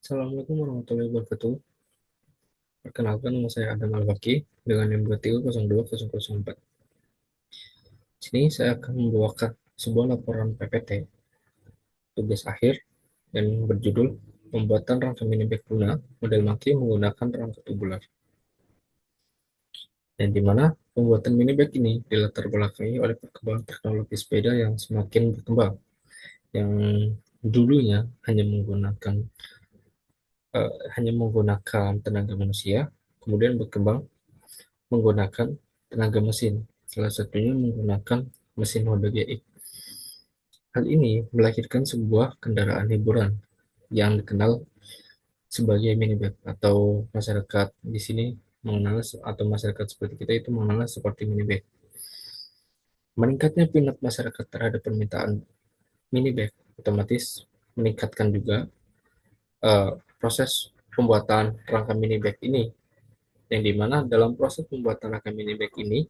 Assalamualaikum warahmatullahi wabarakatuh. Perkenalkan, nama saya Adam Al-Baki dengan NIM 23020004. Di sini saya akan membawakan sebuah laporan PPT tugas akhir dan berjudul Pembuatan Rangka Mini Bag Tuna model maki menggunakan rangka tubular. Dan di mana pembuatan mini bag ini dilatar belakangi oleh perkembangan teknologi sepeda yang semakin berkembang, yang dulunya hanya menggunakan tenaga manusia, kemudian berkembang menggunakan tenaga mesin, salah satunya menggunakan mesin Honda GX. Hal ini melahirkan sebuah kendaraan hiburan yang dikenal sebagai minibag atau masyarakat di sini mengenal atau masyarakat seperti kita itu mengenal seperti minibag. Meningkatnya minat masyarakat terhadap permintaan minibag otomatis meningkatkan juga eh, proses pembuatan rangka minibag ini, yang dimana dalam proses pembuatan rangka minibag ini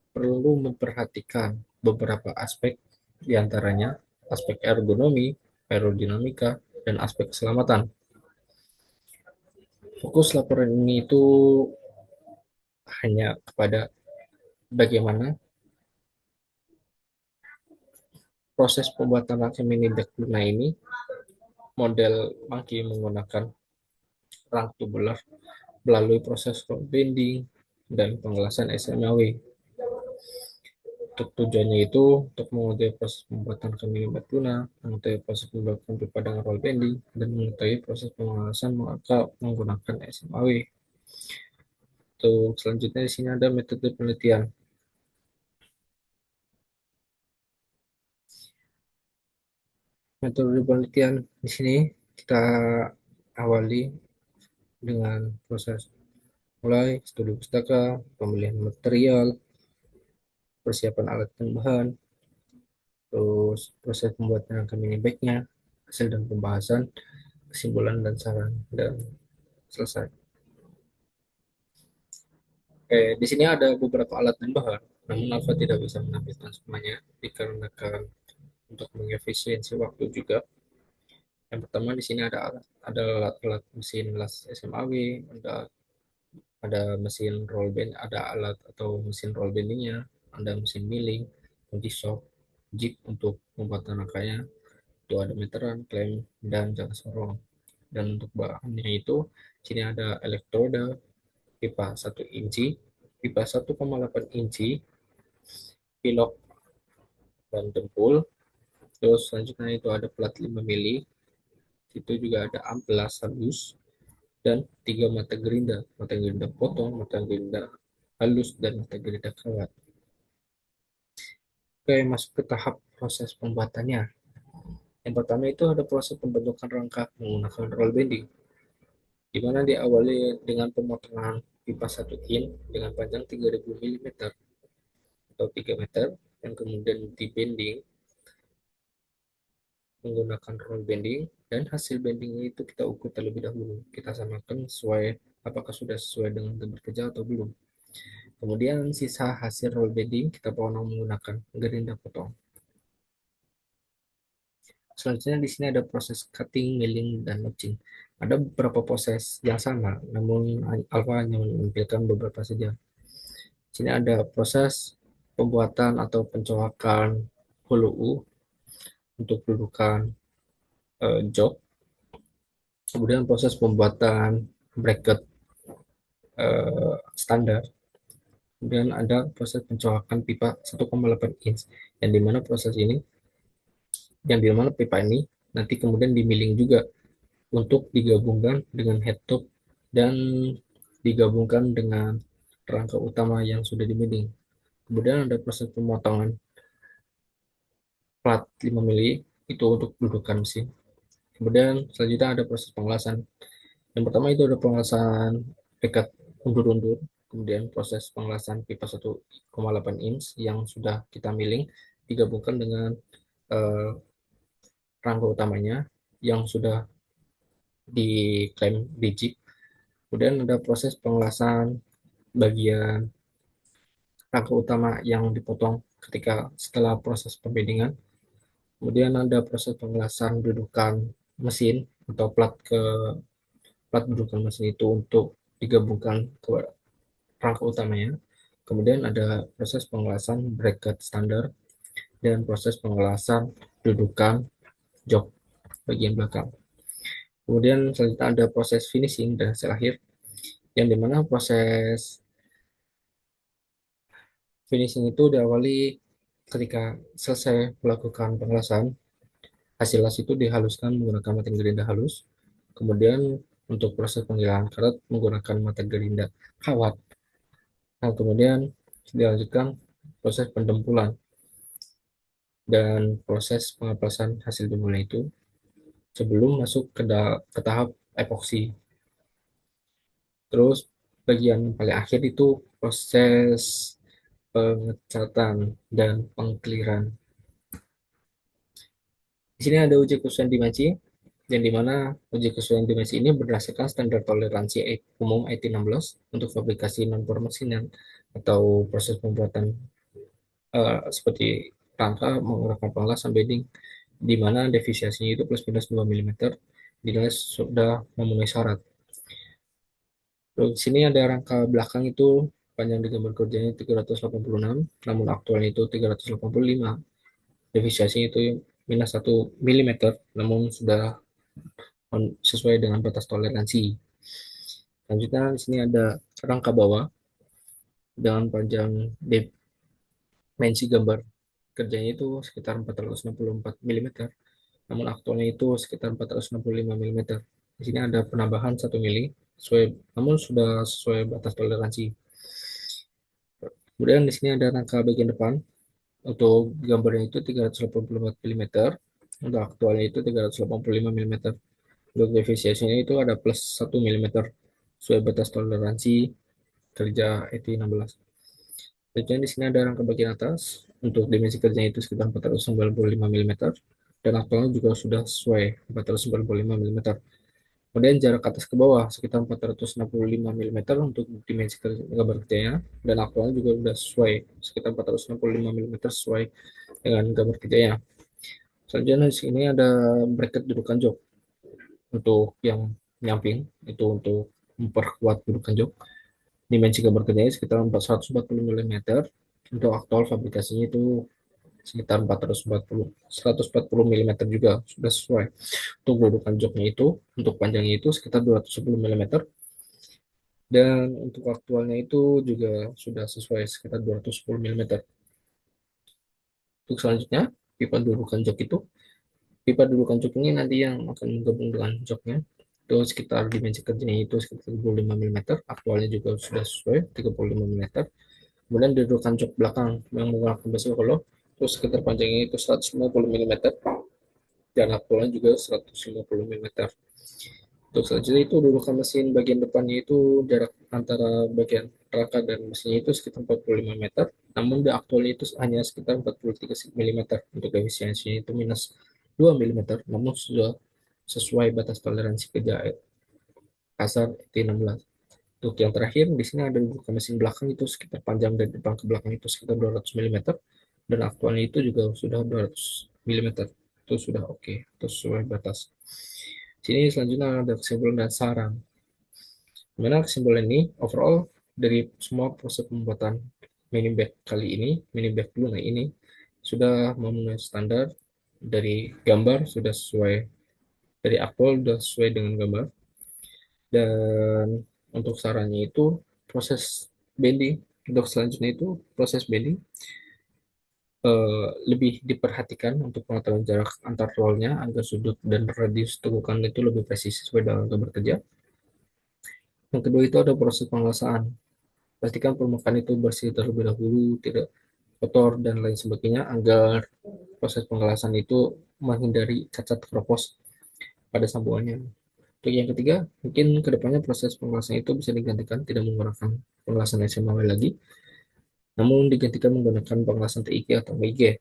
perlu memperhatikan beberapa aspek, diantaranya aspek ergonomi, aerodinamika, dan aspek keselamatan. Fokus laporan ini itu hanya kepada bagaimana proses pembuatan rangka mini bag Luna ini, model monkey menggunakan rang tubular melalui proses roll bending dan pengelasan SMAW. Untuk tujuannya itu untuk mengetahui proses pembuatan kami Tuna, mengetahui proses pembuatan pipa dengan roll bending, dan mengetahui proses pengelasan maka menggunakan SMAW. Untuk selanjutnya di sini ada metode penelitian. Metode penelitian di sini kita awali dengan proses mulai studi pustaka, pemilihan material, persiapan alat dan bahan, terus proses pembuatan rangka mini bag-nya, hasil dan pembahasan, kesimpulan dan saran, dan selesai. Oke, di sini ada beberapa alat dan bahan, namun Alfa tidak bisa menampilkan semuanya dikarenakan untuk mengefisiensi waktu juga. Yang pertama di sini ada alat-alat mesin las SMAW, ada mesin roll band, ada alat atau mesin roll bendingnya, ada mesin milling, kunci shock, jig untuk pembuatan rangkanya, itu ada meteran, klem, dan jangka sorong. Dan untuk bahannya itu, sini ada elektroda, pipa 1 inci, pipa 1,8 inci, pilok dan dempul. Terus selanjutnya itu ada plat 5 mili, itu juga ada amplas halus, dan 3 mata gerinda potong, mata gerinda halus, dan mata gerinda kawat. Oke, masuk ke tahap proses pembuatannya. Yang pertama itu ada proses pembentukan rangka menggunakan roll bending, di mana diawali dengan pemotongan pipa 1 in dengan panjang 3000 mm atau 3 meter, dan kemudian di bending menggunakan roll bending, dan hasil bending itu kita ukur terlebih dahulu. Kita samakan sesuai apakah sudah sesuai dengan tempat kerja atau belum. Kemudian sisa hasil roll bending kita potong menggunakan gerinda potong. Selanjutnya di sini ada proses cutting, milling, dan notching. Ada beberapa proses yang sama, namun Alfa hanya menampilkan beberapa saja. Di sini ada proses pembuatan atau pencoakan hulu U untuk dudukan jok. Kemudian proses pembuatan bracket standar. Kemudian ada proses pencoakan pipa 1,8 inch, yang dimana proses ini, yang dimana pipa ini nanti kemudian dimiling juga untuk digabungkan dengan headtop dan digabungkan dengan rangka utama yang sudah dimiling. Kemudian ada proses pemotongan plat 5 mili itu untuk dudukan mesin. Kemudian selanjutnya ada proses pengelasan. Yang pertama itu ada pengelasan dekat undur-undur, kemudian proses pengelasan pipa 1,8 inch yang sudah kita miling digabungkan dengan eh, rangka utamanya yang sudah diklaim biji. Kemudian ada proses pengelasan bagian rangka utama yang dipotong ketika setelah proses pembendingan. Kemudian ada proses pengelasan dudukan mesin atau plat dudukan mesin itu untuk digabungkan ke rangka utamanya. Kemudian ada proses pengelasan bracket standar dan proses pengelasan dudukan jok bagian belakang. Kemudian selanjutnya ada proses finishing dan hasil akhir, yang dimana proses finishing itu diawali ketika selesai melakukan pengelasan, hasil las itu dihaluskan menggunakan mata gerinda halus. Kemudian untuk proses penggilaan karet menggunakan mata gerinda kawat. Nah, kemudian dilanjutkan proses pendempulan dan proses pengaplasan hasil demulnya itu sebelum masuk ke tahap epoksi. Terus bagian paling akhir itu proses pengecatan dan pengkliran. Di sini ada uji kesesuaian dimensi, yang dimana uji kesesuaian dimensi ini berdasarkan standar toleransi umum IT 16 untuk fabrikasi non-permesinan atau proses pembuatan seperti rangka menggunakan pengelasan bedding, di mana defisiasinya itu plus minus 2 mm, dinilai sudah memenuhi syarat. Terus di sini ada rangka belakang itu panjang di gambar kerjanya 386, namun aktualnya itu 385. Defisiasinya itu minus 1 mm, namun sudah sesuai dengan batas toleransi. Selanjutnya di sini ada rangka bawah dengan panjang dimensi gambar kerjanya itu sekitar 464 mm, namun aktualnya itu sekitar 465 mm. Di sini ada penambahan 1 mili, sesuai, namun sudah sesuai batas toleransi. Kemudian di sini ada rangka bagian depan, untuk gambarnya itu 384 mm, untuk aktualnya itu 385 mm. Untuk defisiasinya itu ada plus 1 mm, sesuai batas toleransi kerja ET 16. Kemudian di sini ada rangka bagian atas, untuk dimensi kerjanya itu sekitar 495 mm, dan aktualnya juga sudah sesuai 495 mm. Kemudian jarak atas ke bawah sekitar 465 mm untuk dimensi gambar kerjanya, dan aktualnya juga sudah sesuai sekitar 465 mm sesuai dengan gambar kerjanya. Selanjutnya di sini ada bracket dudukan jok untuk yang nyamping, itu untuk memperkuat dudukan jok. Dimensi gambar kerjanya sekitar 440 mm, untuk aktual fabrikasinya itu sekitar 140 mm juga sudah sesuai. Untuk dudukan joknya itu, untuk panjangnya itu sekitar 210 mm, dan untuk aktualnya itu juga sudah sesuai sekitar 210 mm. Untuk selanjutnya, pipa dudukan jok itu, pipa dudukan jok ini nanti yang akan menggabung dengan joknya, itu sekitar dimensi kerjanya itu sekitar 35 mm, aktualnya juga sudah sesuai 35 mm. Kemudian dudukan jok belakang yang menggunakan besi hollow, itu sekitar panjangnya itu 150 mm, dan aktualnya juga 150 mm. Untuk selanjutnya itu dudukan mesin bagian depannya itu jarak antara bagian rangka dan mesinnya itu sekitar 45 meter, namun di aktualnya itu hanya sekitar 43 mm. Untuk efisiensinya itu minus 2 mm, namun sudah sesuai batas toleransi kerja kasar T16. Untuk yang terakhir di sini ada dudukan mesin belakang itu sekitar panjang dari depan ke belakang itu sekitar 200 mm, dan aktualnya itu juga sudah 200 mm. Itu sudah oke, itu sesuai batas. Sini selanjutnya ada kesimpulan dan saran. Dimana kesimpulan ini, overall dari semua proses pembuatan mini bag kali ini, mini bag Luna ini sudah memenuhi standar. Dari gambar sudah sesuai, dari akpol sudah sesuai dengan gambar, dan untuk sarannya itu proses bending, untuk selanjutnya itu proses bending lebih diperhatikan untuk pengetahuan jarak antar rollnya agar sudut dan radius tegukan itu lebih presis sesuai dengan gambar kerja. Yang kedua itu ada proses pengelasaan. Pastikan permukaan itu bersih terlebih dahulu, tidak kotor dan lain sebagainya, agar proses pengelasan itu menghindari cacat keropos pada sambungannya. Untuk yang ketiga, mungkin kedepannya proses pengelasan itu bisa digantikan tidak menggunakan pengelasan SMA lagi, namun digantikan menggunakan pengelasan TIG atau MIG.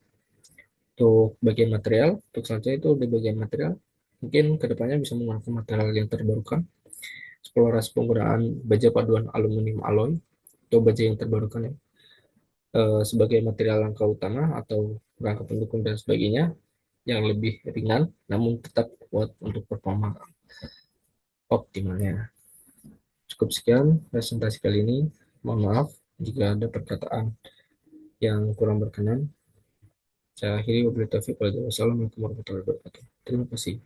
Untuk bagian material, untuk selanjutnya itu di bagian material, mungkin kedepannya bisa menggunakan material yang terbarukan, eksplorasi penggunaan baja paduan aluminium alloy atau baja yang terbarukan ya, sebagai material rangka utama atau rangka pendukung dan sebagainya. yang lebih ringan, namun tetap kuat untuk performa optimalnya. Cukup sekian presentasi kali ini. Mohon maaf jika ada perkataan yang kurang berkenan. Saya akhiri, wabillahi taufiq wal hidayah. Wassalamualaikum warahmatullahi wabarakatuh. Terima kasih.